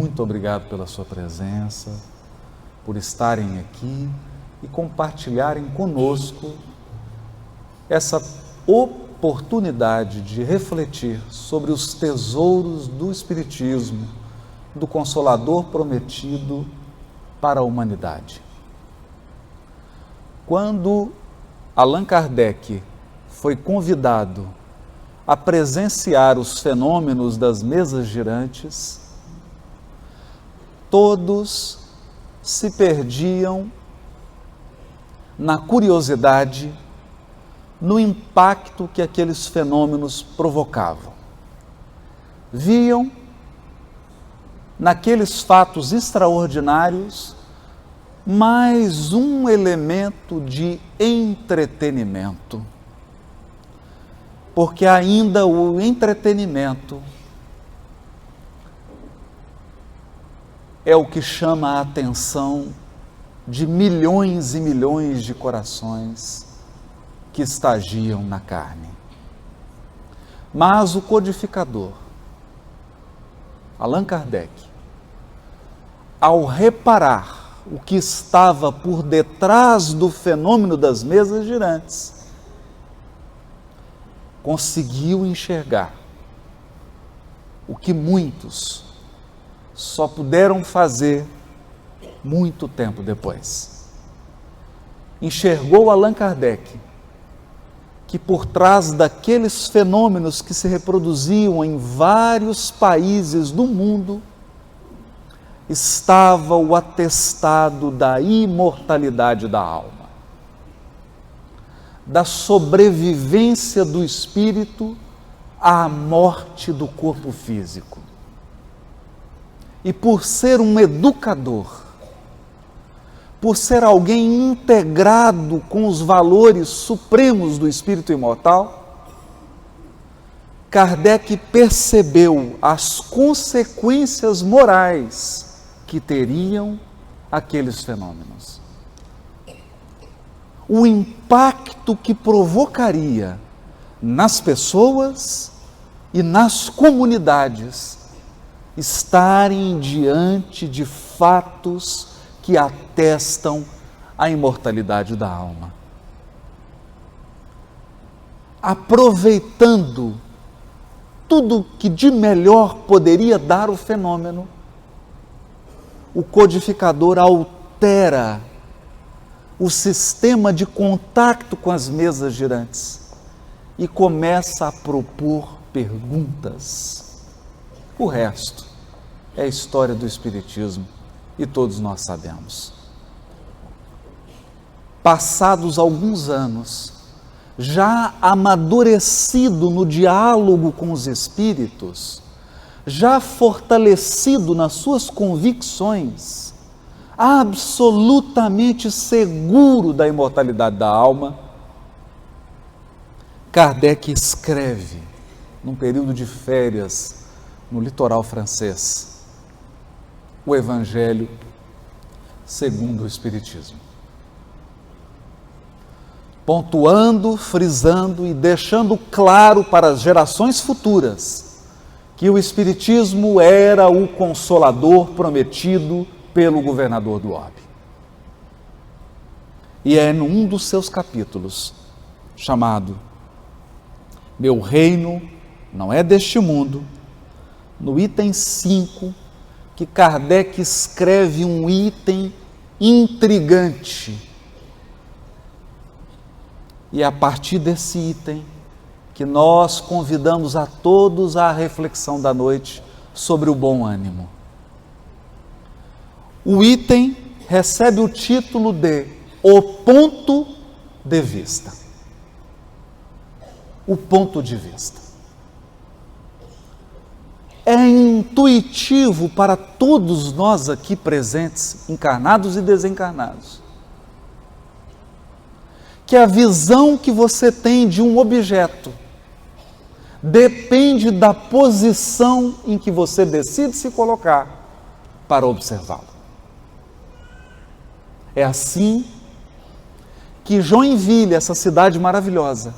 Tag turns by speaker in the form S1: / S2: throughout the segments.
S1: muito obrigado pela sua presença, por estarem aqui e compartilharem conosco essa oportunidade de refletir sobre os tesouros do Espiritismo, do Consolador prometido para a humanidade. Quando Allan Kardec foi convidado a presenciar os fenômenos das mesas girantes, todos se perdiam na curiosidade, no impacto que aqueles fenômenos provocavam. Viam naqueles fatos extraordinários mais um elemento de entretenimento, porque ainda o entretenimento é o que chama a atenção de milhões e milhões de corações que estagiam na carne. Mas o codificador, Allan Kardec, ao reparar o que estava por detrás do fenômeno das mesas girantes, conseguiu enxergar o que muitos só puderam fazer muito tempo depois. Enxergou Allan Kardec que por trás daqueles fenômenos que se reproduziam em vários países do mundo estava o atestado da imortalidade da alma, da sobrevivência do espírito à morte do corpo físico. E por ser um educador, por ser alguém integrado com os valores supremos do espírito imortal, Kardec percebeu as consequências morais que teriam aqueles fenômenos. O impacto que provocaria nas pessoas e nas comunidades estarem diante de fatos que atestam a imortalidade da alma. Aproveitando tudo que de melhor poderia dar o fenômeno, o codificador altera o sistema de contato com as mesas girantes e começa a propor perguntas. O resto é a história do Espiritismo e todos nós sabemos. Passados alguns anos, já amadurecido no diálogo com os espíritos, já fortalecido nas suas convicções, absolutamente seguro da imortalidade da alma, Kardec escreve, num período de férias no litoral francês, o Evangelho segundo o Espiritismo. Pontuando, frisando e deixando claro para as gerações futuras que o Espiritismo era o consolador prometido pelo governador do orbe. E é num dos seus capítulos, chamado Meu Reino Não É Deste Mundo, no item 5, que Kardec escreve um item intrigante. E é a partir desse item que nós convidamos a todos à reflexão da noite sobre o bom ânimo. O item recebe o título de O Ponto de Vista. O ponto de vista. É intuitivo para todos nós aqui presentes, encarnados e desencarnados, que a visão que você tem de um objeto depende da posição em que você decide se colocar para observá-lo. É assim que Joinville, essa cidade maravilhosa,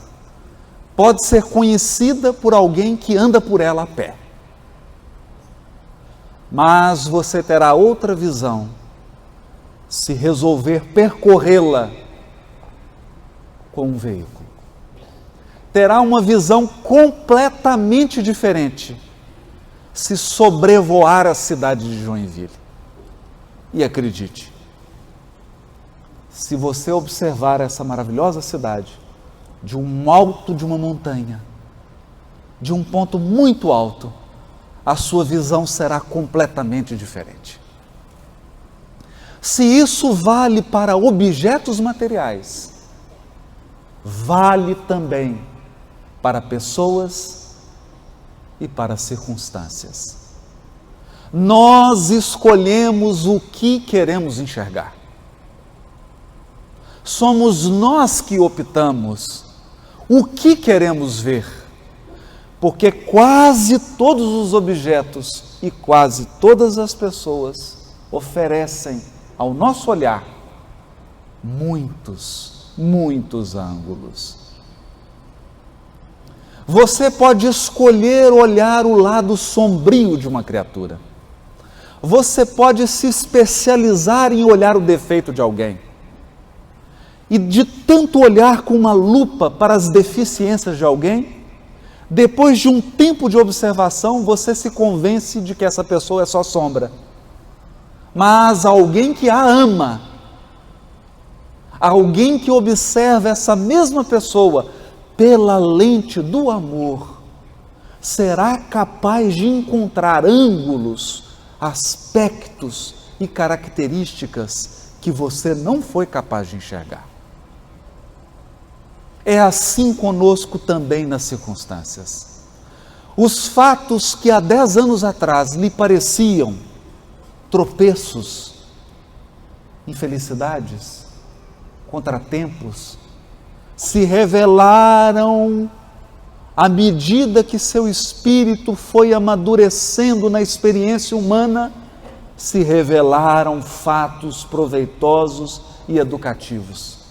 S1: pode ser conhecida por alguém que anda por ela a pé. mas você terá outra visão se resolver percorrê-la com um veículo. Terá uma visão completamente diferente se sobrevoar a cidade de Joinville. E acredite, se você observar essa maravilhosa cidade de um alto de uma montanha, de um ponto muito alto, a sua visão será completamente diferente. Se isso vale para objetos materiais, vale também para pessoas e para circunstâncias. Nós escolhemos o que queremos enxergar. Somos nós que optamos o que queremos ver, porque quase todos os objetos e quase todas as pessoas oferecem ao nosso olhar muitos ângulos. Você pode escolher olhar o lado sombrio de uma criatura. Você pode se especializar em olhar o defeito de alguém. E de tanto olhar com uma lupa para as deficiências de alguém, depois de um tempo de observação, você se convence de que essa pessoa é só sombra. Mas alguém que a ama, alguém que observa essa mesma pessoa pela lente do amor, será capaz de encontrar ângulos, aspectos e características que você não foi capaz de enxergar. É assim conosco também nas circunstâncias. Os fatos que há 10 anos atrás lhe pareciam tropeços, infelicidades, contratempos, se revelaram à medida que seu espírito foi amadurecendo na experiência humana, se revelaram fatos proveitosos e educativos.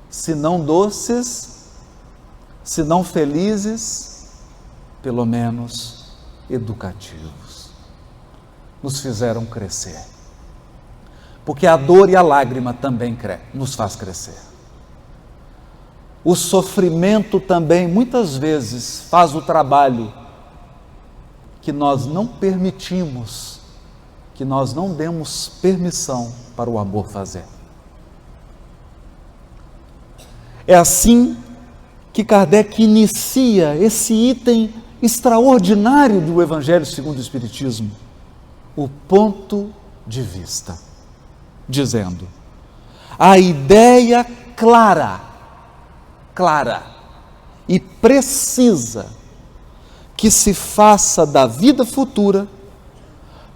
S1: Se não doces, se não felizes, pelo menos educativos. Nos fizeram crescer. Porque a dor e a lágrima também nos faz crescer. O sofrimento também, muitas vezes, faz o trabalho que nós não permitimos, que nós não demos permissão para o amor fazer. É assim que Kardec inicia esse item extraordinário do Evangelho segundo o Espiritismo, o ponto de vista, dizendo: a ideia clara e precisa que se faça da vida futura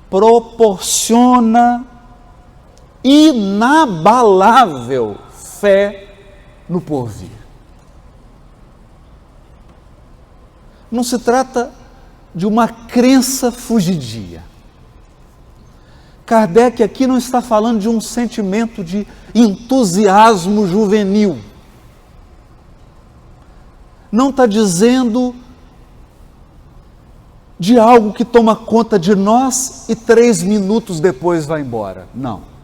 S1: proporciona inabalável fé no porvir. Não se trata de uma crença fugidia. Kardec aqui não está falando de um sentimento de entusiasmo juvenil. Não está dizendo de algo que toma conta de nós e 3 minutos depois vai embora. Não.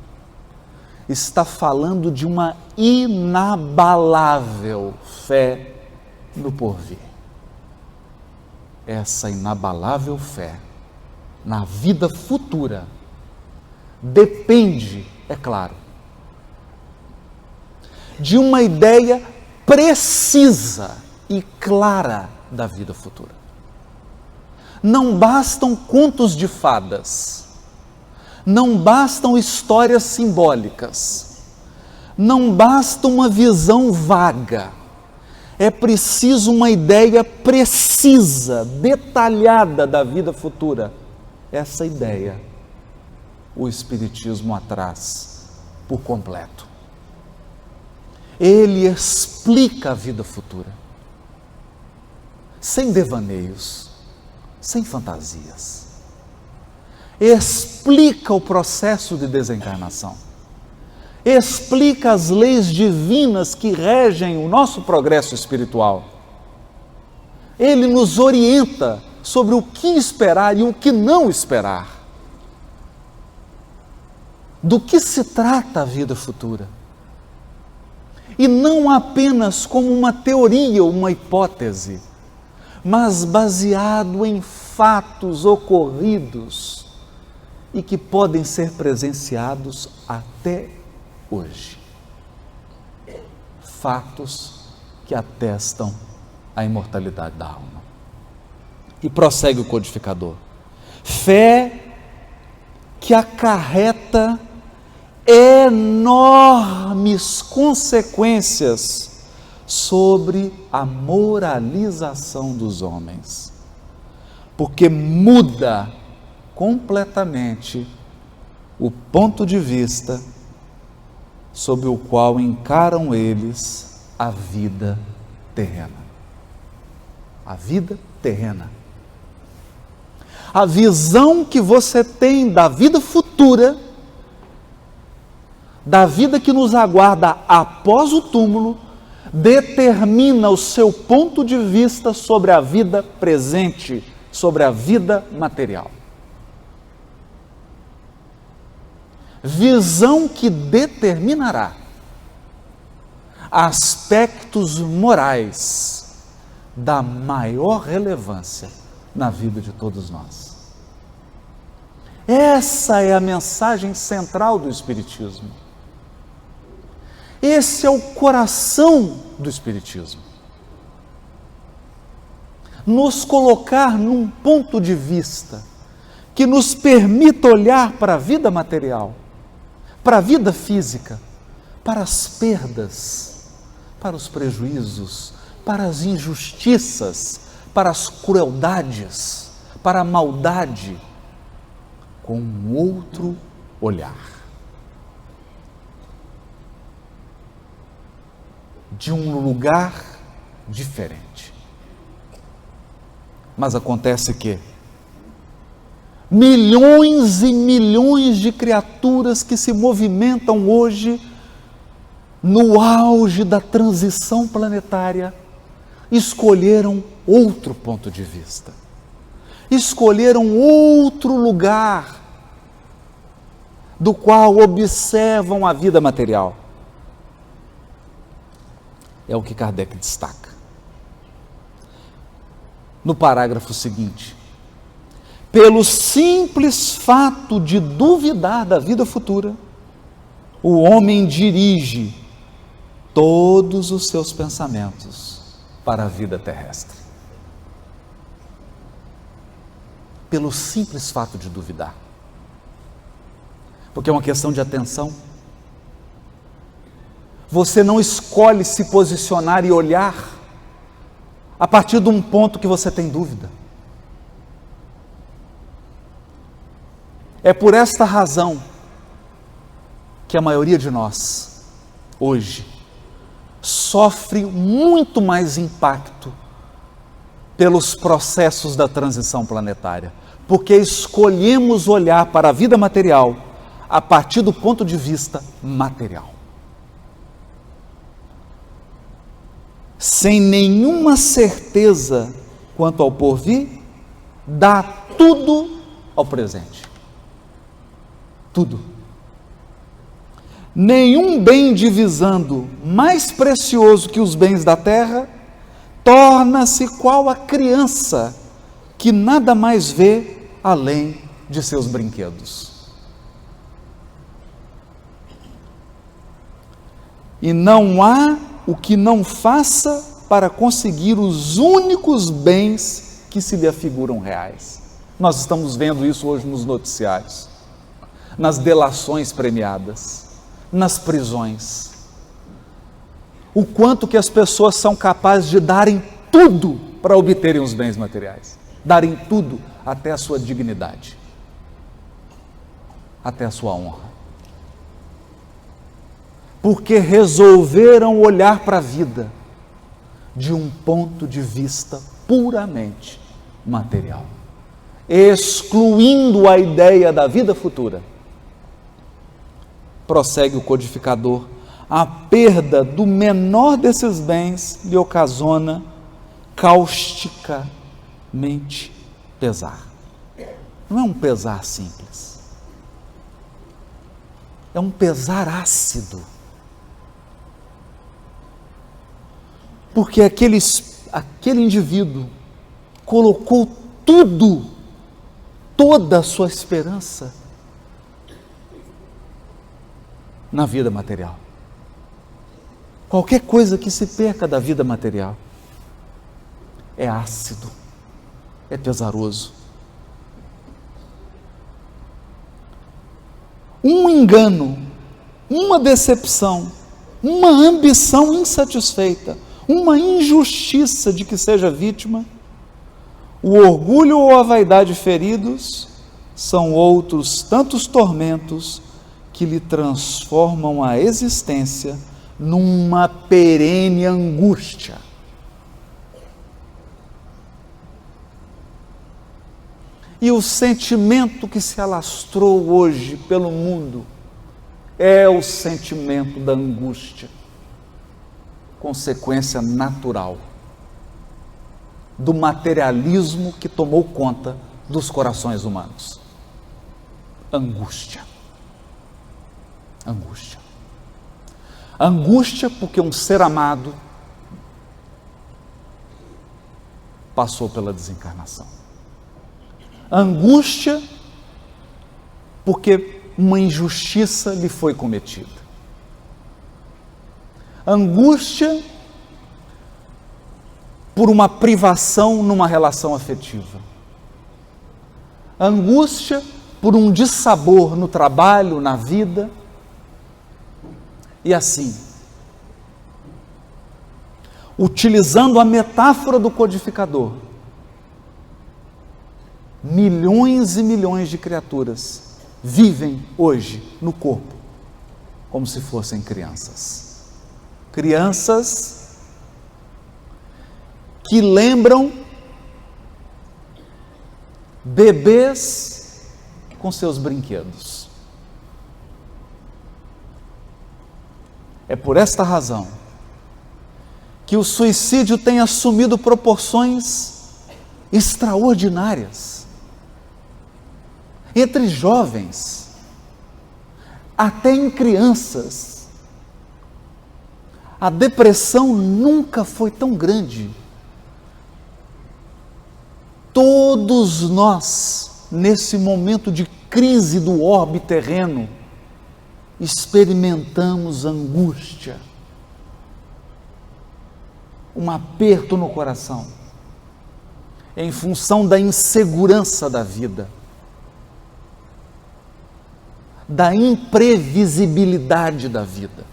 S1: Está falando de uma inabalável fé no porvir. Essa inabalável fé na vida futura depende, é claro, de uma ideia precisa e clara da vida futura. Não bastam contos de fadas, não bastam histórias simbólicas, não basta uma visão vaga, é preciso uma ideia precisa, detalhada da vida futura. Essa ideia o Espiritismo a traz por completo. Ele explica a vida futura, sem devaneios, sem fantasias. Explica o processo de desencarnação. Explica as leis divinas que regem o nosso progresso espiritual. Ele nos orienta sobre o que esperar e o que não esperar. do que se trata a vida futura. E não apenas como uma teoria, uma hipótese, mas baseado em fatos ocorridos e que podem ser presenciados até hoje. Fatos que atestam a imortalidade da alma. E prossegue o codificador. Fé que acarreta enormes consequências sobre a moralização dos homens, porque muda completamente o ponto de vista sob o qual encaram eles a vida terrena. A vida terrena. A visão que você tem da vida futura, da vida que nos aguarda após o túmulo, determina o seu ponto de vista sobre a vida presente, sobre a vida material. Visão que determinará aspectos morais da maior relevância na vida de todos nós. Essa é a mensagem central do Espiritismo. Esse é o coração do Espiritismo. Nos colocar num ponto de vista que nos permita olhar para a vida material, para a vida física, para as perdas, para os prejuízos, para as injustiças, para as crueldades, para a maldade, com um outro olhar. De um lugar diferente. Mas acontece que milhões e milhões de criaturas que se movimentam hoje no auge da transição planetária escolheram outro ponto de vista, escolheram outro lugar do qual observam a vida material. É o que Kardec destaca. No parágrafo seguinte, pelo simples fato de duvidar da vida futura, o homem dirige todos os seus pensamentos para a vida terrestre. Pelo simples fato de duvidar. Porque é uma questão de atenção. Você não escolhe se posicionar e olhar a partir de um ponto que você tem dúvida. É por esta razão que a maioria de nós, hoje, sofre muito mais impacto pelos processos da transição planetária, porque escolhemos olhar para a vida material a partir do ponto de vista material. Sem nenhuma certeza quanto ao porvir, dá tudo ao presente. Tudo. Nenhum bem divisando mais precioso que os bens da terra, torna-se qual a criança que nada mais vê além de seus brinquedos. E não há o que não faça para conseguir os únicos bens que se lhe afiguram reais. Nós estamos vendo isso hoje nos noticiários, nas delações premiadas, nas prisões. O quanto que as pessoas são capazes de darem tudo para obterem os bens materiais. Darem tudo, até a sua dignidade, até a sua honra. Porque resolveram olhar para a vida de um ponto de vista puramente material, excluindo a ideia da vida futura. Prossegue o codificador, a perda do menor desses bens lhe ocasiona causticamente pesar. Não é um pesar simples. é um pesar ácido. Porque aquele indivíduo colocou tudo, toda a sua esperança na vida material. Qualquer coisa que se perca da vida material é ácido, é pesaroso. Um engano, uma decepção, uma ambição insatisfeita, uma injustiça de que seja vítima, o orgulho ou a vaidade feridos são outros tantos tormentos que lhe transformam a existência numa perene angústia. E o sentimento que se alastrou hoje pelo mundo é o sentimento da angústia, consequência natural do materialismo que tomou conta dos corações humanos. Angústia. Angústia. Angústia porque um ser amado passou pela desencarnação. Angústia porque uma injustiça lhe foi cometida. Angústia por uma privação numa relação afetiva. Angústia por um dissabor no trabalho, na vida. E assim, utilizando a metáfora do codificador, milhões e milhões de criaturas vivem hoje no corpo como se fossem crianças. Crianças que lembram bebês com seus brinquedos. É por esta razão que o suicídio tem assumido proporções extraordinárias entre jovens, até em crianças. A depressão nunca foi tão grande. Todos nós, nesse momento de crise do orbe terreno, experimentamos angústia, um aperto no coração, em função da insegurança da vida, da imprevisibilidade da vida,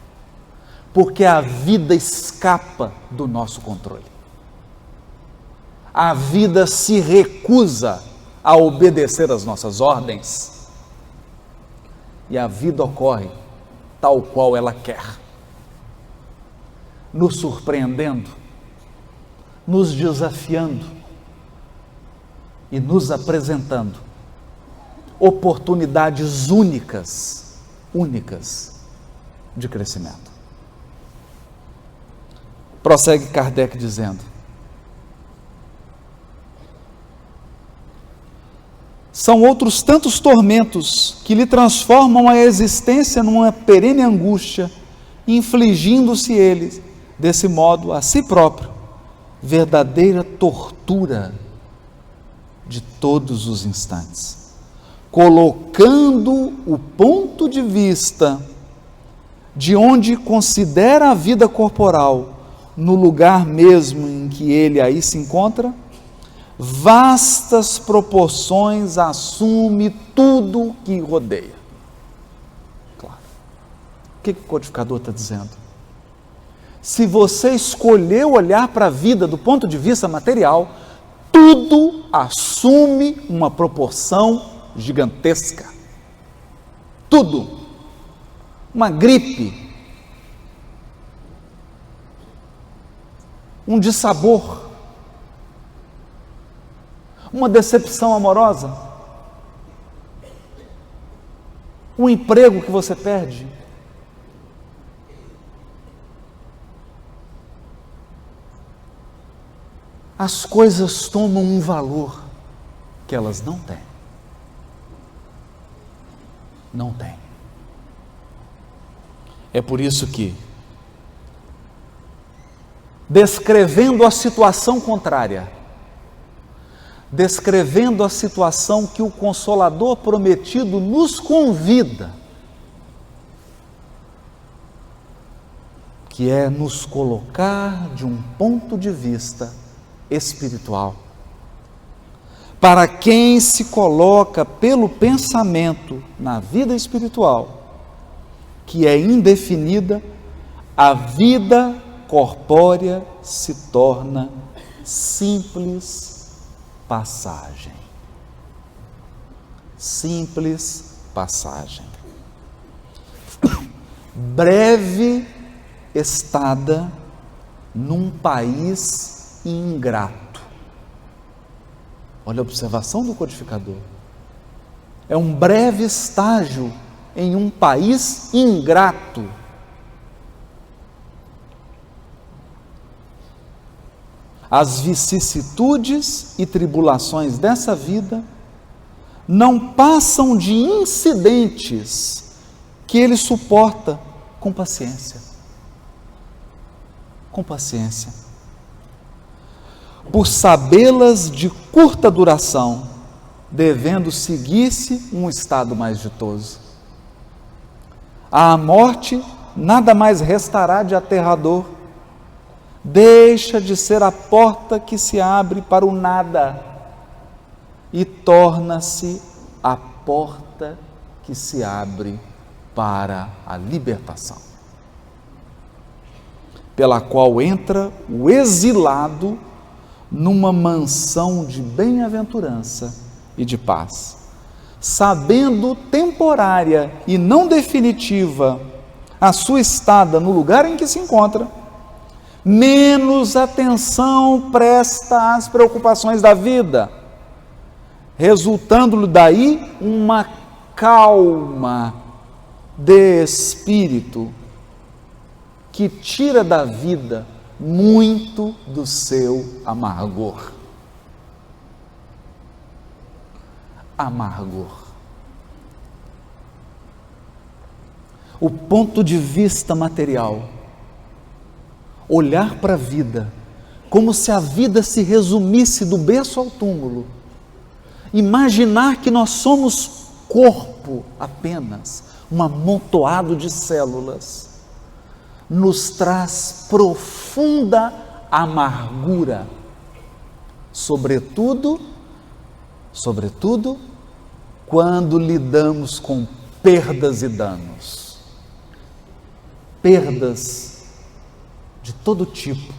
S1: porque a vida escapa do nosso controle. A vida se recusa a obedecer às nossas ordens, e a vida ocorre tal qual ela quer, nos surpreendendo, nos desafiando e nos apresentando oportunidades únicas de crescimento. Prossegue Kardec dizendo: são outros tantos tormentos que lhe transformam a existência numa perene angústia, infligindo-se ele, desse modo, a si próprio, verdadeira tortura de todos os instantes, colocando o ponto de vista de onde considera a vida corporal no lugar mesmo em que ele aí se encontra, vastas proporções assume tudo que rodeia. Claro. O que o codificador está dizendo? Se você escolher olhar para a vida do ponto de vista material, tudo assume uma proporção gigantesca. Tudo. Uma gripe, um dissabor, uma decepção amorosa, um emprego que você perde, as coisas tomam um valor que elas não têm. Não têm. É por isso que, descrevendo a situação contrária, descrevendo a situação que o Consolador prometido nos convida, que é nos colocar de um ponto de vista espiritual. Para quem se coloca pelo pensamento na vida espiritual, que é indefinida, a vida corpórea se torna simples passagem. Simples passagem. Breve estada num país ingrato. Olha a observação do codificador. É um breve estágio em um país ingrato. As vicissitudes e tribulações dessa vida não passam de incidentes que ele suporta com paciência. Com paciência. Por sabê-las de curta duração, devendo seguir-se um estado mais ditoso. À morte, nada mais restará de aterrador. Deixa de ser a porta que se abre para o nada e torna-se a porta que se abre para a libertação, pela qual entra o exilado numa mansão de bem-aventurança e de paz, sabendo temporária e não definitiva a sua estada no lugar em que se encontra, menos atenção presta às preocupações da vida, resultando-lhe daí uma calma de espírito que tira da vida muito do seu amargor. Amargor. O ponto de vista material, olhar para a vida como se a vida se resumisse do berço ao túmulo, imaginar que nós somos corpo apenas, um amontoado de células, nos traz profunda amargura, sobretudo, quando lidamos com perdas e danos. Perdas de todo tipo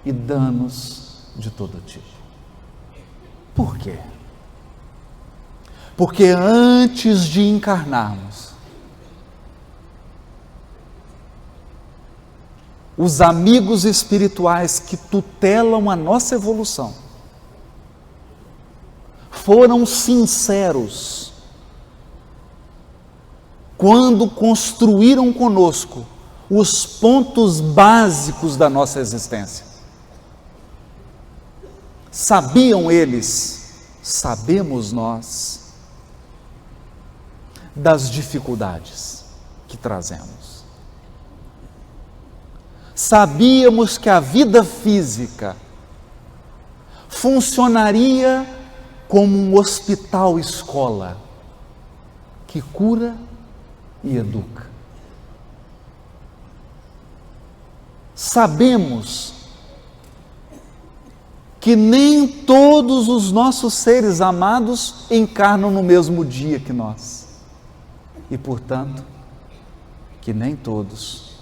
S1: e danos de todo tipo. Por quê? Porque antes de encarnarmos, os amigos espirituais que tutelam a nossa evolução foram sinceros quando construíram conosco os pontos básicos da nossa existência. Sabiam eles, sabemos nós, das dificuldades que trazemos. Sabíamos que a vida física funcionaria como um hospital-escola que cura e educa. Sabemos que nem todos os nossos seres amados encarnam no mesmo dia que nós. E, portanto, que nem todos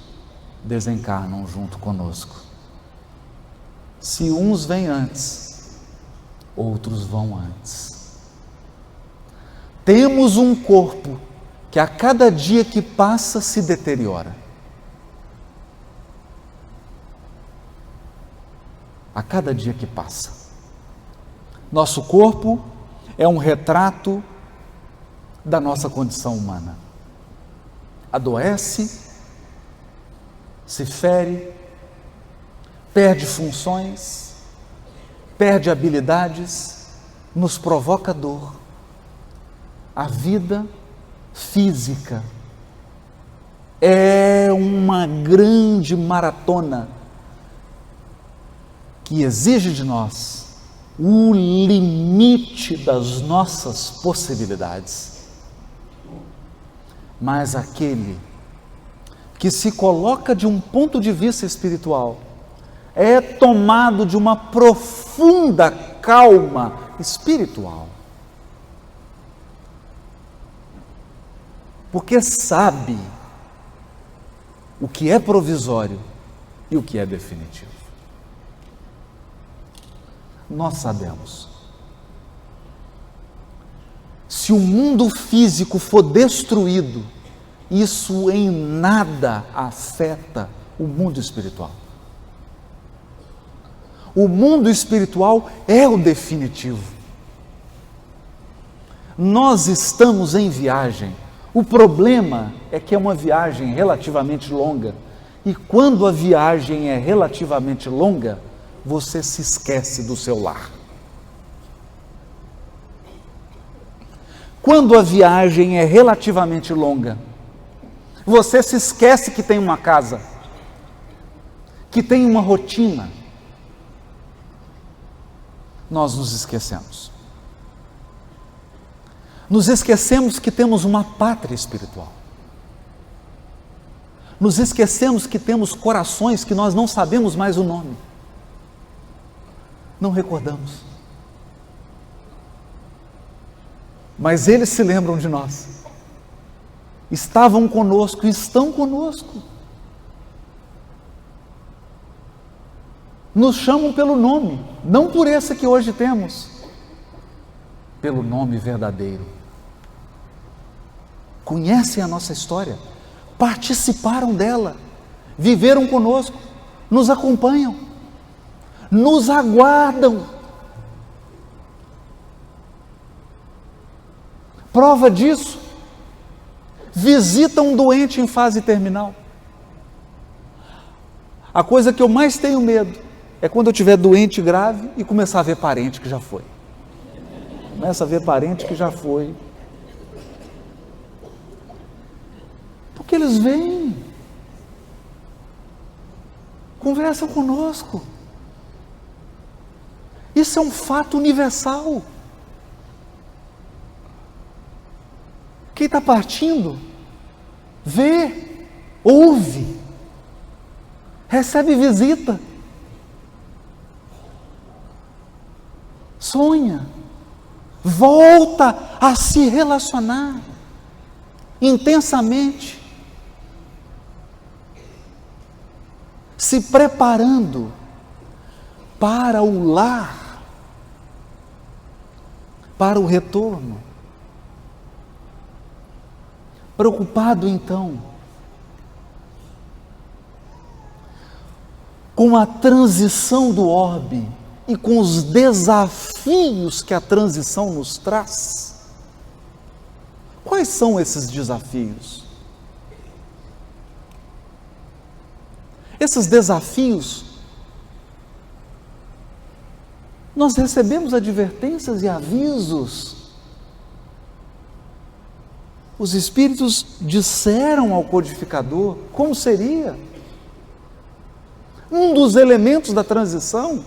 S1: desencarnam junto conosco. Se uns vêm antes, outros vão antes. Temos um corpo que a cada dia que passa se deteriora. A cada dia que passa. Nosso corpo é um retrato da nossa condição humana. Adoece, se fere, perde funções, perde habilidades, nos provoca dor. A vida física é uma grande maratona que exige de nós o limite das nossas possibilidades. Mas aquele que se coloca de um ponto de vista espiritual é tomado de uma profunda calma espiritual. Porque sabe o que é provisório e o que é definitivo. Nós sabemos. Se o mundo físico for destruído, isso em nada afeta o mundo espiritual. O mundo espiritual é o definitivo. Nós estamos em viagem. O problema é que é uma viagem relativamente longa. E quando a viagem é relativamente longa, você se esquece do seu lar. Quando a viagem é relativamente longa, você se esquece que tem uma casa, que tem uma rotina. Nós nos esquecemos. Nos esquecemos que temos uma pátria espiritual. Nos esquecemos que temos corações que nós não sabemos mais o nome. Não recordamos. Mas eles se lembram de nós. Estavam conosco, estão conosco. Nos chamam pelo nome, não por esse que hoje temos, pelo nome verdadeiro. Conhecem a nossa história, participaram dela, viveram conosco, nos acompanham, nos aguardam. Prova disso, visita um doente em fase terminal. A coisa que eu mais tenho medo é quando eu estiver doente grave e começar a ver parente que já foi. Começa a ver parente que já foi. Porque eles vêm, conversam conosco. Isso é um fato universal. Quem está partindo, vê, ouve, recebe visita, sonha, volta a se relacionar intensamente, se preparando para o lar, para o retorno. Preocupado então com a transição do orbe e com os desafios que a transição nos traz. Quais são esses desafios? Esses desafios, nós recebemos advertências e avisos. Os Espíritos disseram ao codificador como seria. Um dos elementos da transição,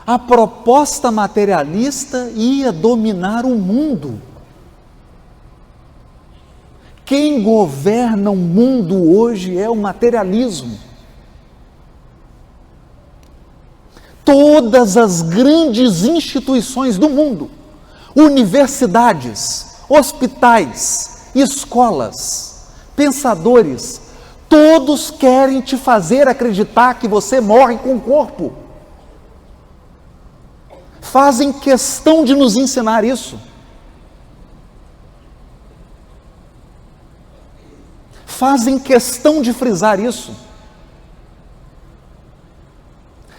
S1: a proposta materialista ia dominar o mundo. Quem governa o mundo hoje é o materialismo. Todas as grandes instituições do mundo, universidades, hospitais, escolas, pensadores, todos querem te fazer acreditar que você morre com o corpo. Fazem questão de nos ensinar isso. Fazem questão de frisar isso.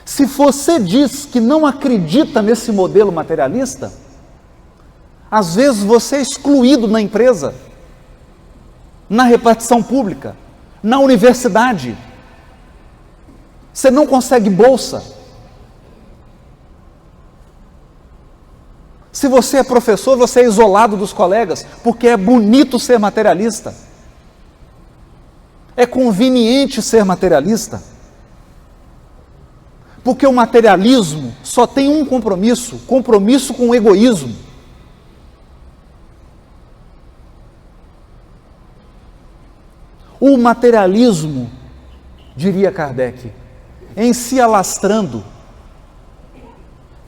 S1: Se você diz que não acredita nesse modelo materialista, às vezes você é excluído na empresa, na repartição pública, na universidade. Você não consegue bolsa. Se você é professor, você é isolado dos colegas, porque é bonito ser materialista. É conveniente ser materialista. Porque o materialismo só tem um compromisso com o egoísmo. O materialismo, diria Kardec, em se alastrando,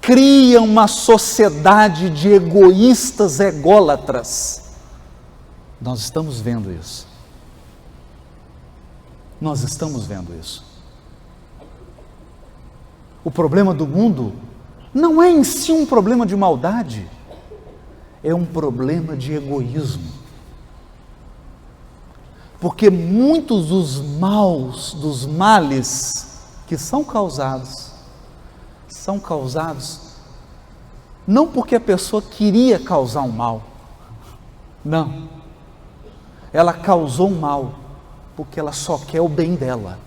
S1: cria uma sociedade de egoístas ególatras. Nós estamos vendo isso. Nós estamos vendo isso. O problema do mundo não é em si um problema de maldade, é um problema de egoísmo. Porque muitos dos males que são causados não porque a pessoa queria causar um mal. Não. Ela causou um mal porque ela só quer o bem dela.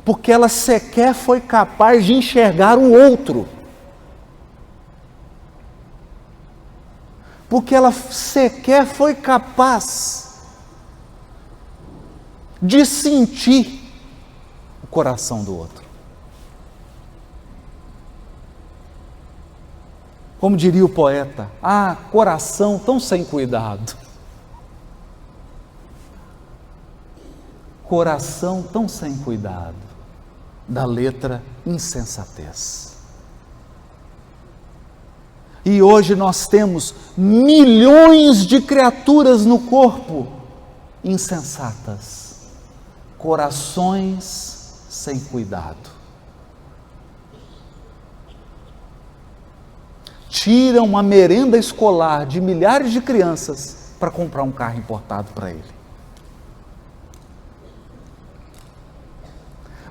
S1: Porque ela sequer foi capaz de enxergar o outro. Porque ela sequer foi capaz de sentir o coração do outro. Como diria o poeta, coração tão sem cuidado. Coração tão sem cuidado, da letra insensatez. E hoje nós temos milhões de criaturas no corpo insensatas, corações sem cuidado. Tiram a merenda escolar de milhares de crianças para comprar um carro importado para ele.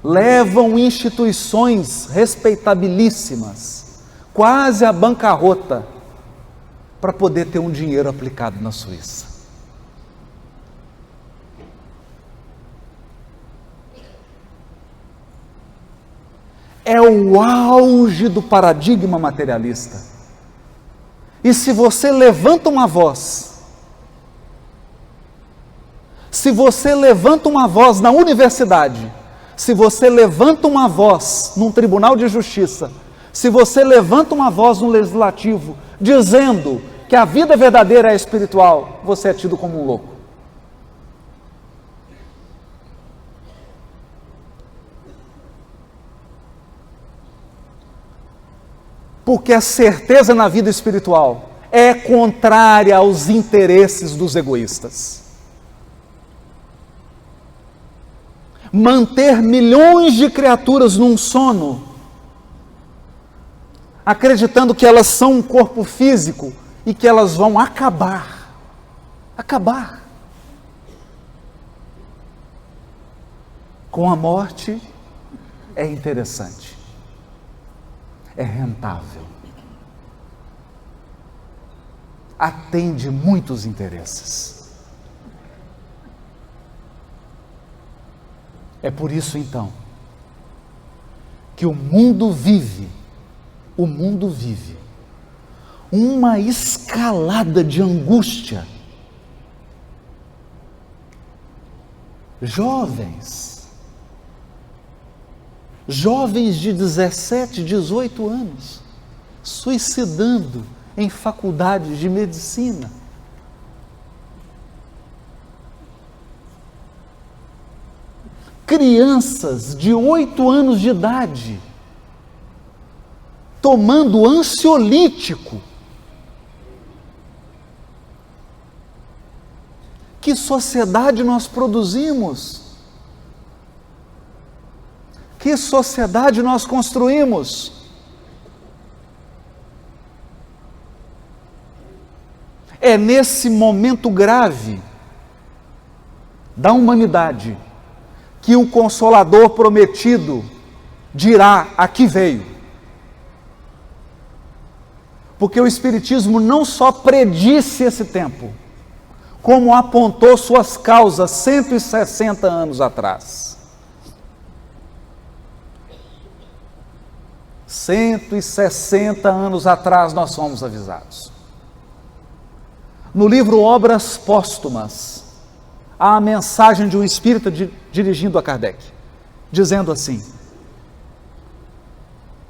S1: Levam instituições respeitabilíssimas quase à bancarrota para poder ter um dinheiro aplicado na Suíça. É o auge do paradigma materialista. E se você levanta uma voz, na universidade, se você levanta uma voz num tribunal de justiça, se você levanta uma voz no legislativo, dizendo que a vida verdadeira é espiritual, você é tido como um louco. Porque a certeza na vida espiritual é contrária aos interesses dos egoístas. Manter milhões de criaturas num sono, acreditando que elas são um corpo físico e que elas vão acabar. Com a morte é interessante, é rentável, atende muitos interesses. É por isso então que o mundo vive uma escalada de angústia. Jovens de 17, 18 anos, suicidando em faculdades de medicina. Crianças de 8 anos de idade, tomando ansiolítico. Que sociedade nós produzimos? Que sociedade nós construímos? É nesse momento grave da humanidade que o Consolador prometido dirá: aqui veio. Porque o Espiritismo não só predisse esse tempo, como apontou suas causas 160 anos atrás. 160 anos atrás nós fomos avisados. No livro Obras Póstumas, há a mensagem de um espírita dirigindo a Kardec, dizendo assim,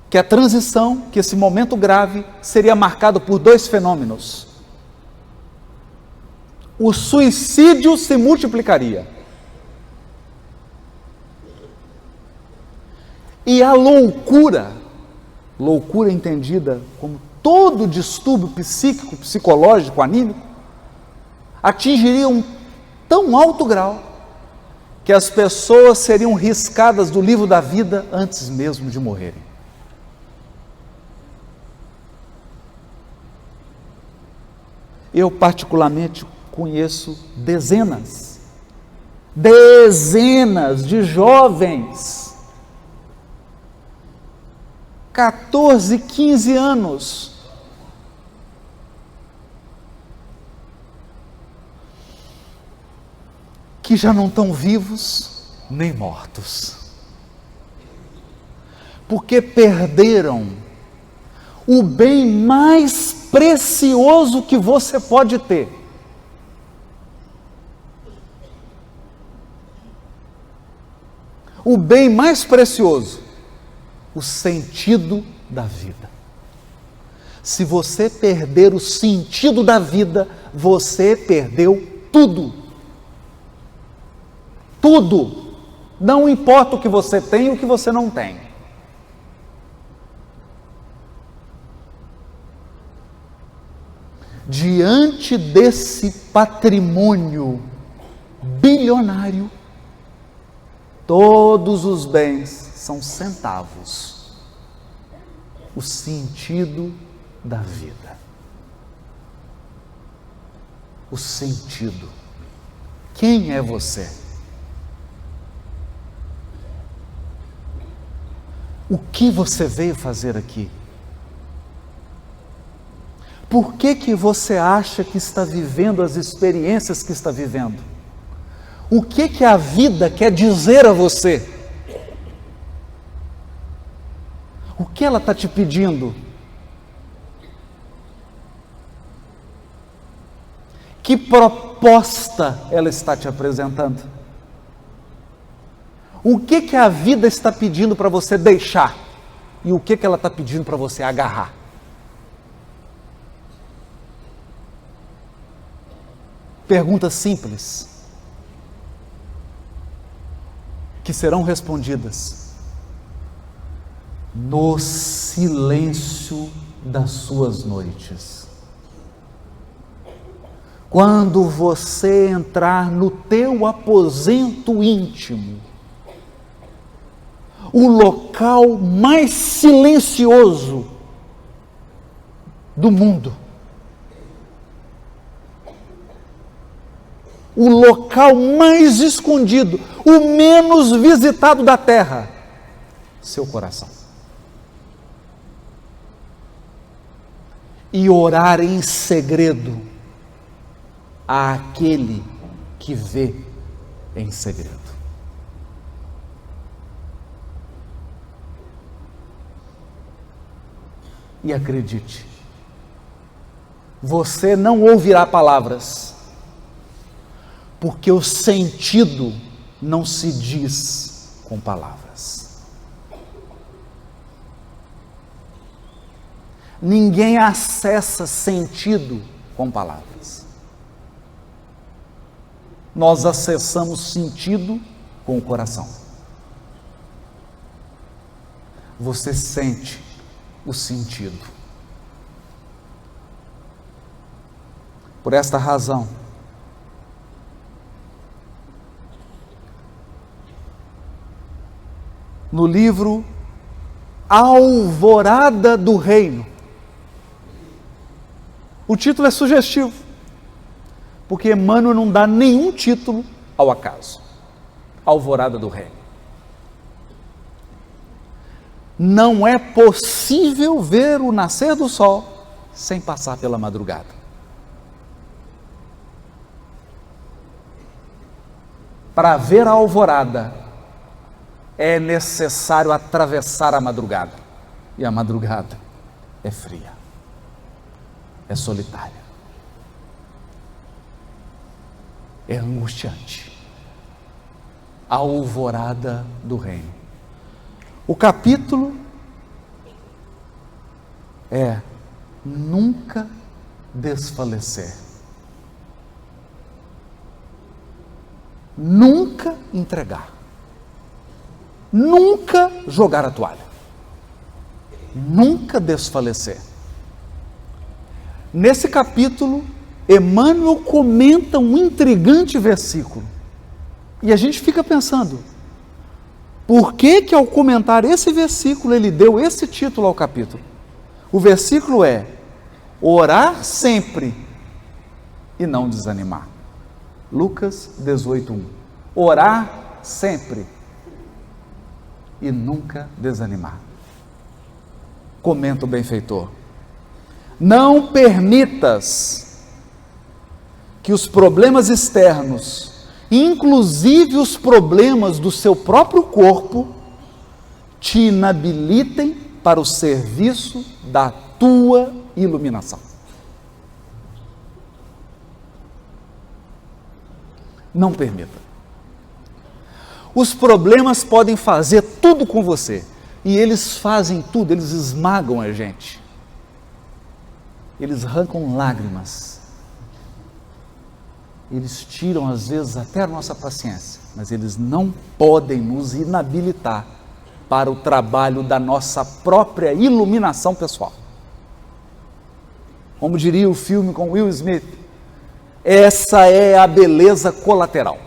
S1: que a transição, que esse momento grave, seria marcado por dois fenômenos. O suicídio se multiplicaria. E a loucura entendida como todo distúrbio psíquico, psicológico, anímico, atingiria um tão alto grau que as pessoas seriam riscadas do livro da vida antes mesmo de morrerem. Eu particularmente conheço dezenas de jovens, 14, 15 anos, que já não estão vivos nem mortos, porque perderam o bem mais precioso que você pode ter. O bem mais precioso, o sentido da vida. Se você perder o sentido da vida, você perdeu tudo. Tudo. Não importa o que você tem e o que você não tem. Diante desse patrimônio bilionário, todos os bens são centavos. O sentido da vida. O sentido. Quem é você? O que você veio fazer aqui? Por que você acha que está vivendo as experiências que está vivendo? O que a vida quer dizer a você? O que ela está te pedindo? Que proposta ela está te apresentando? O que a vida está pedindo para você deixar? E o que ela está pedindo para você agarrar? Perguntas simples, que serão respondidas no silêncio das suas noites. Quando você entrar no teu aposento íntimo, o local mais silencioso do mundo, o local mais escondido, o menos visitado da terra, seu coração. E orar em segredo àquele que vê em segredo. E acredite, você não ouvirá palavras, porque o sentido não se diz com palavras. Ninguém acessa sentido com palavras. Nós acessamos sentido com o coração. Você sente o sentido. Por esta razão, no livro Alvorada do Reino, o título é sugestivo, porque Emmanuel não dá nenhum título ao acaso. Alvorada do Reino. Não é possível ver o nascer do sol sem passar pela madrugada. Para ver a alvorada, é necessário atravessar a madrugada. e a madrugada é fria, é solitária, é angustiante. A alvorada do reino. O capítulo é nunca desfalecer, nunca entregar, nunca jogar a toalha, nunca desfalecer. Nesse capítulo, Emmanuel comenta um intrigante versículo, e a gente fica pensando, por que ao comentar esse versículo ele deu esse título ao capítulo? O versículo é: orar sempre e não desanimar. Lucas 18:1. Orar sempre e nunca desanimar. Comenta o benfeitor: não permitas que os problemas externos, inclusive os problemas do seu próprio corpo, te inabilitem para o serviço da tua iluminação. Não permita. Os problemas podem fazer tudo com você, e eles fazem tudo, eles esmagam a gente. Eles arrancam lágrimas. Eles tiram às vezes até a nossa paciência, mas eles não podem nos inabilitar para o trabalho da nossa própria iluminação pessoal. Como diria o filme com Will Smith, essa é a beleza colateral.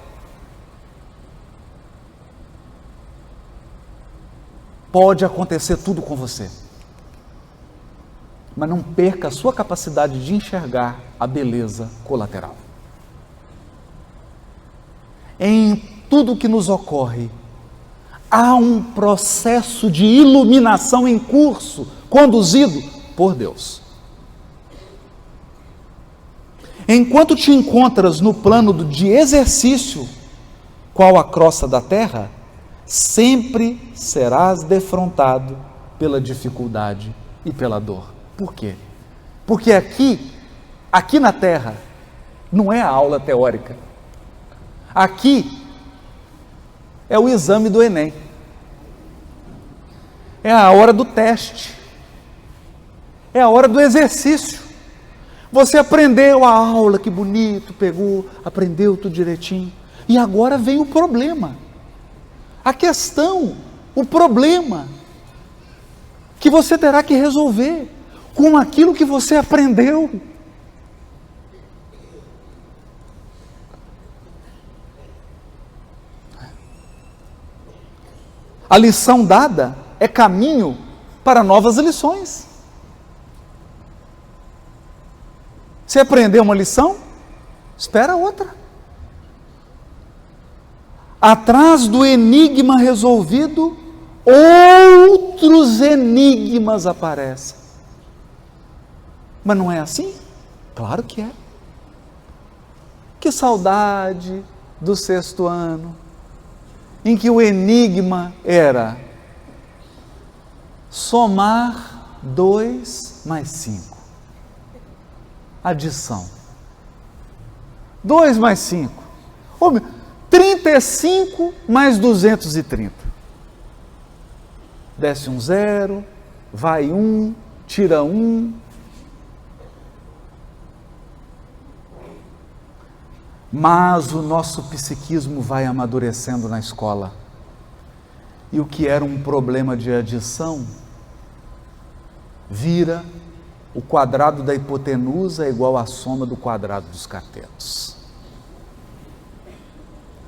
S1: Pode acontecer tudo com você, mas não perca a sua capacidade de enxergar a beleza colateral. Em tudo que nos ocorre, há um processo de iluminação em curso, conduzido por Deus. Enquanto te encontras no plano de exercício, qual a crosta da terra, sempre serás defrontado pela dificuldade e pela dor. Por quê? Porque aqui na terra, não é a aula teórica. Aqui é o exame do Enem. É a hora do teste. É a hora do exercício. Você aprendeu a aula, que bonito, pegou, aprendeu tudo direitinho. E agora vem o problema. A questão, o problema que você terá que resolver com aquilo que você aprendeu. A lição dada é caminho para novas lições. Você aprendeu uma lição? Espera outra. Atrás do enigma resolvido, outros enigmas aparecem. Mas não é assim? Claro que é. Que saudade do sexto ano, em que o enigma era somar 2 mais 5. Adição. 2 mais 5. 35 mais 230. Desce um 0, vai 1, tira 1. Mas o nosso psiquismo vai amadurecendo na escola. E o que era um problema de adição, vira o quadrado da hipotenusa é igual à soma do quadrado dos catetos.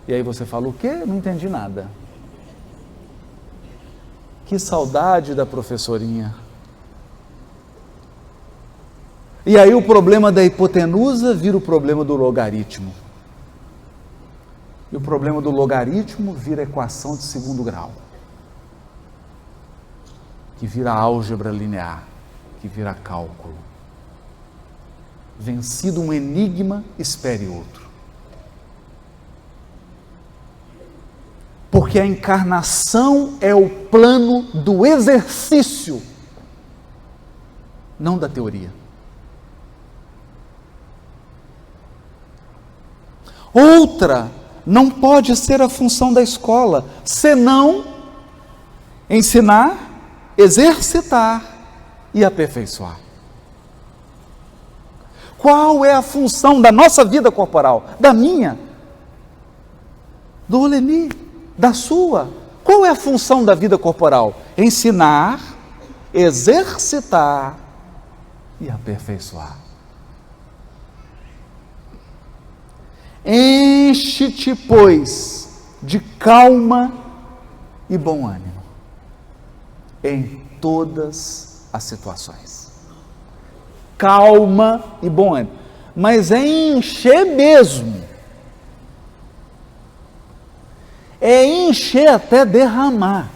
S1: E aí você fala, o quê? Não entendi nada. Que saudade da professorinha. E aí o problema da hipotenusa vira o problema do logaritmo. E o problema do logaritmo vira a equação de segundo grau, que vira álgebra linear, que vira cálculo. Vencido um enigma, espere outro. Porque a encarnação é o plano do exercício não da teoria. Outra não pode ser a função da escola, senão ensinar, exercitar e aperfeiçoar. Qual é a função da nossa vida corporal? Da minha? Do Oleni? Da sua? Qual é a função da vida corporal? Ensinar, exercitar e aperfeiçoar. Enche-te, pois, de calma e bom ânimo em todas as situações. Calma e bom ânimo, mas é encher mesmo, é encher até derramar,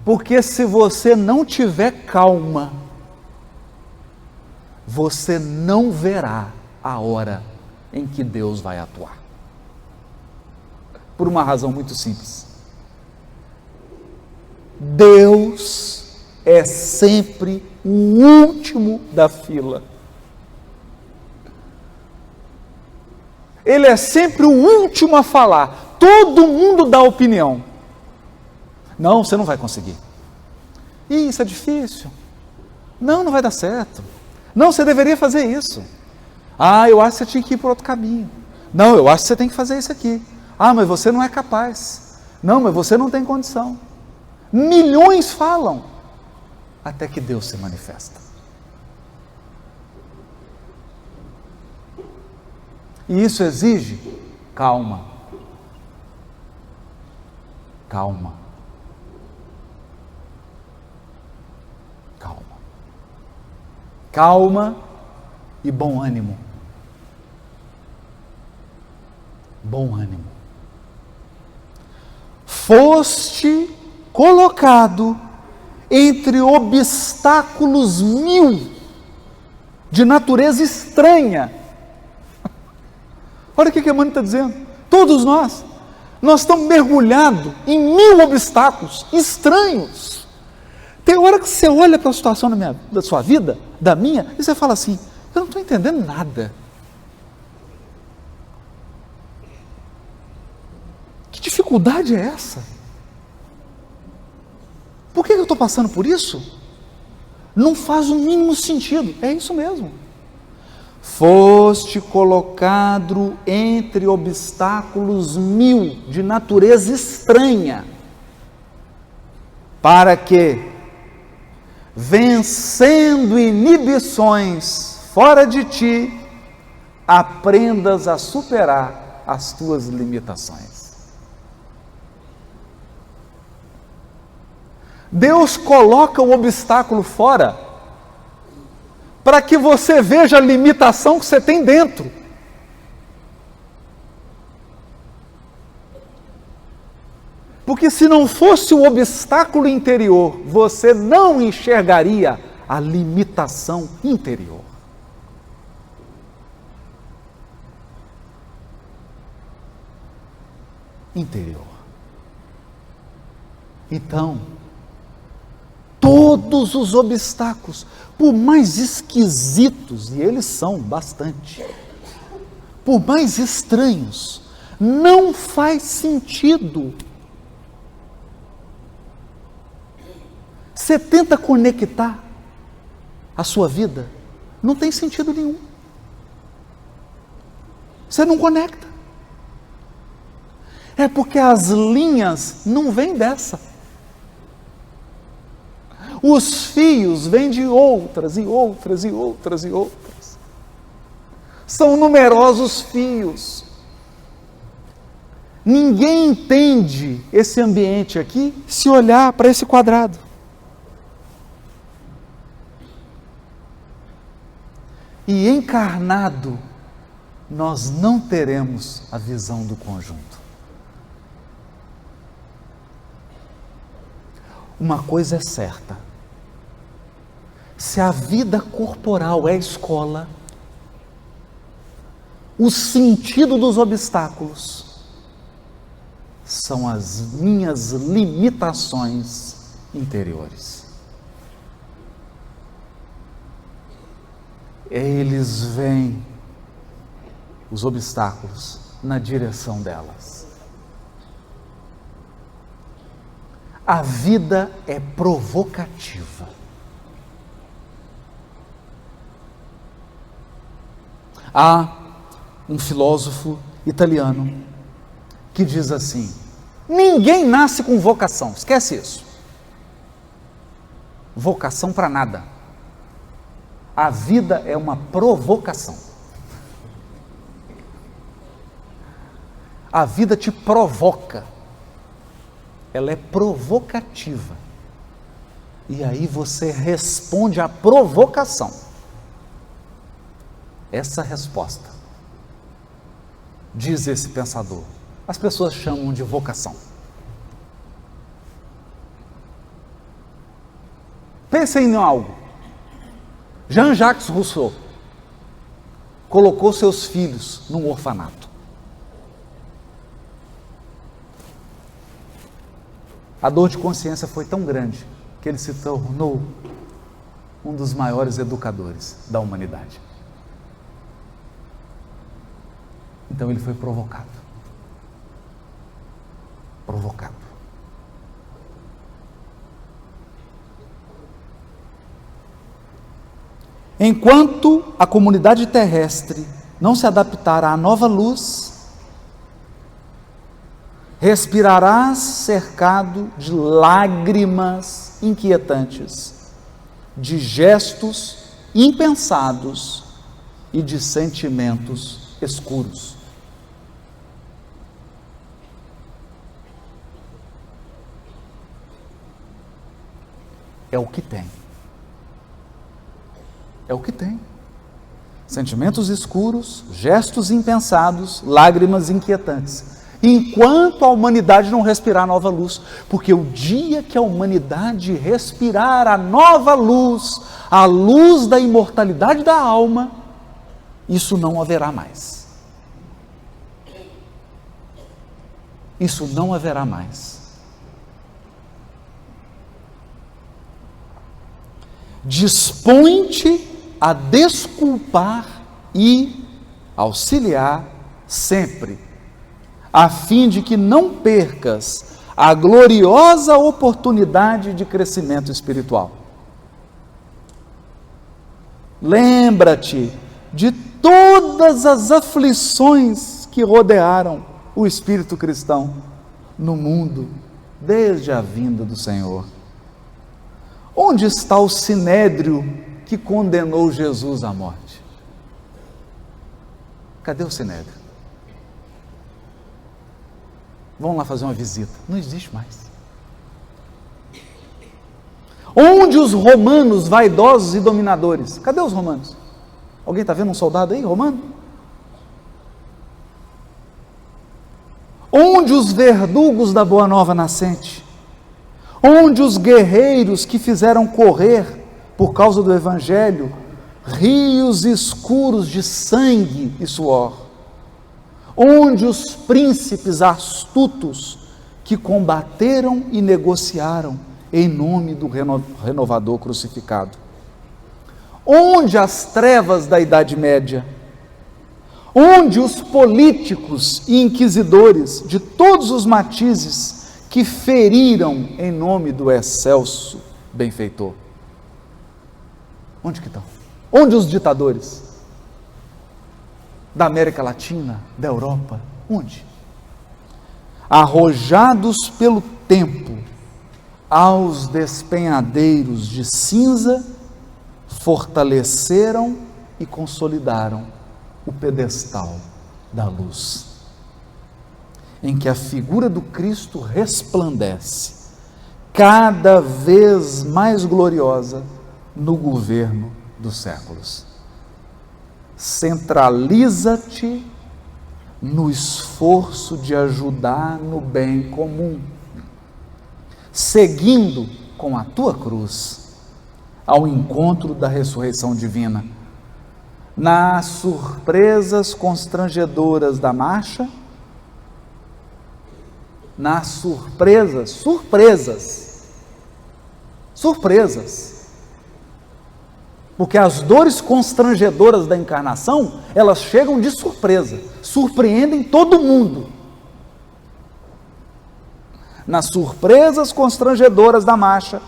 S1: porque se você não tiver calma, você não verá a hora em que Deus vai atuar, por uma razão muito simples. Deus é sempre o último da fila. Ele é sempre o último a falar. Todo mundo dá opinião. Não, você não vai conseguir. Isso é difícil. Não, não vai dar certo. Não, você deveria fazer isso. Ah, eu acho que você tinha que ir por outro caminho. Não, eu acho que você tem que fazer isso aqui. Ah, mas você não é capaz. Não, mas você não tem condição. Milhões falam, até que Deus se manifesta. E isso exige calma. Calma. Calma. Calma e bom ânimo. Bom ânimo. Foste colocado entre obstáculos 1000 de natureza estranha. Olha o que Emmanuel está dizendo. Todos nós estamos mergulhados em 1000 obstáculos estranhos. Tem hora que você olha para a situação da sua vida, da minha, e você fala assim, eu não estou entendendo nada. Que dificuldade é essa? Por que eu estou passando por isso? Não faz o mínimo sentido. É isso mesmo. Foste colocado entre obstáculos 1000 de natureza estranha, para que, vencendo inibições fora de ti, aprendas a superar as tuas limitações. Deus coloca o obstáculo fora para que você veja a limitação que você tem dentro. Porque se não fosse o obstáculo interior, você não enxergaria a limitação interior. Interior. Então, todos os obstáculos, por mais esquisitos, e eles são bastante, por mais estranhos, não faz sentido. Você tenta conectar a sua vida, não tem sentido nenhum. Você não conecta. É porque as linhas não vêm dessa. Os fios vêm de outras e outras e outras e outras. São numerosos fios. Ninguém entende esse ambiente aqui se olhar para esse quadrado. E encarnado, nós não teremos a visão do conjunto. Uma coisa é certa: se a vida corporal é escola, o sentido dos obstáculos são as minhas limitações interiores. eles veem os obstáculos na direção delas. A vida é provocativa. Há um filósofo italiano que diz assim: ninguém nasce com vocação, esquece isso. Vocação para nada. A vida é uma provocação. A vida te provoca. Ela é provocativa. E aí você responde à provocação. Essa resposta, diz esse pensador, as pessoas chamam de vocação. Pensem em algo. Jean-Jacques Rousseau colocou seus filhos num orfanato. A dor de consciência foi tão grande que ele se tornou um dos maiores educadores da humanidade. Então ele foi provocado. Provocado. Enquanto a comunidade terrestre não se adaptar à nova luz, respirarás cercado de lágrimas inquietantes, de gestos impensados e de sentimentos escuros. É o que tem. É o que tem. Sentimentos escuros, gestos impensados, lágrimas inquietantes. Enquanto a humanidade não respirar a nova luz, porque o dia que a humanidade respirar a nova luz, a luz da imortalidade da alma, isso não haverá mais. Isso não haverá mais. Dispõe-te a desculpar e auxiliar sempre, a fim de que não percas a gloriosa oportunidade de crescimento espiritual. Lembra-te de todas as aflições que rodearam o espírito cristão no mundo desde a vinda do Senhor. Onde está o sinédrio que condenou Jesus à morte? Cadê o sinédrio? Vamos lá fazer uma visita. Não existe mais. Onde os romanos vaidosos e dominadores? Cadê os romanos? Alguém está vendo um soldado aí, romano? Onde os verdugos da Boa Nova Nascente? Onde os guerreiros que fizeram correr, por causa do Evangelho, rios escuros de sangue e suor? Onde os príncipes astutos que combateram e negociaram em nome do renovador crucificado? Onde as trevas da Idade Média? Onde os políticos e inquisidores de todos os matizes que feriram em nome do excelso benfeitor? Onde que estão? Onde os ditadores? Da América Latina, da Europa, onde? Arrojados pelo tempo aos despenhadeiros de cinza, fortaleceram e consolidaram o pedestal da luz, em que a figura do Cristo resplandece, cada vez mais gloriosa no governo dos séculos. Centraliza-te no esforço de ajudar no bem comum, seguindo com a tua cruz ao encontro da ressurreição divina, nas surpresas constrangedoras da marcha, nas surpresas Porque as dores constrangedoras da encarnação, elas chegam de surpresa, surpreendem todo mundo. Nas surpresas constrangedoras da marcha,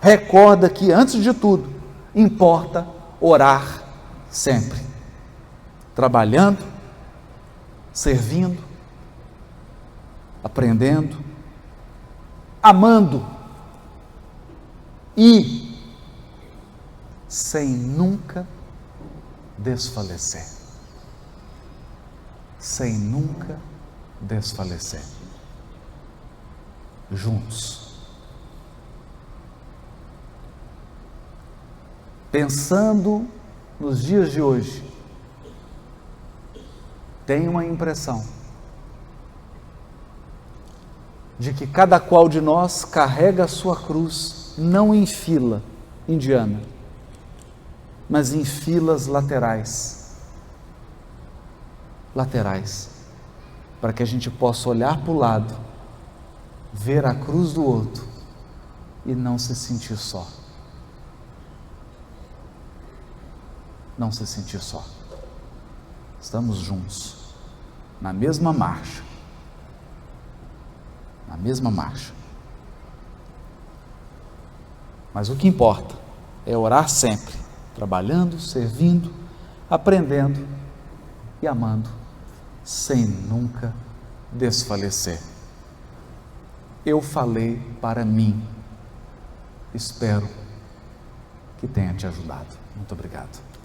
S1: recorda que, antes de tudo, importa orar sempre, trabalhando, servindo, aprendendo, amando e sem nunca desfalecer. Sem nunca desfalecer. Juntos. Pensando nos dias de hoje, tenho uma impressão de que cada qual de nós carrega a sua cruz, não em fila indiana, mas em filas laterais, para que a gente possa olhar para o lado, ver a cruz do outro e não se sentir só. Não se sentir só. Estamos juntos, na mesma marcha. Na mesma marcha. Mas o que importa é orar sempre, trabalhando, servindo, aprendendo e amando, sem nunca desfalecer. Eu falei para mim, espero que tenha te ajudado. Muito obrigado.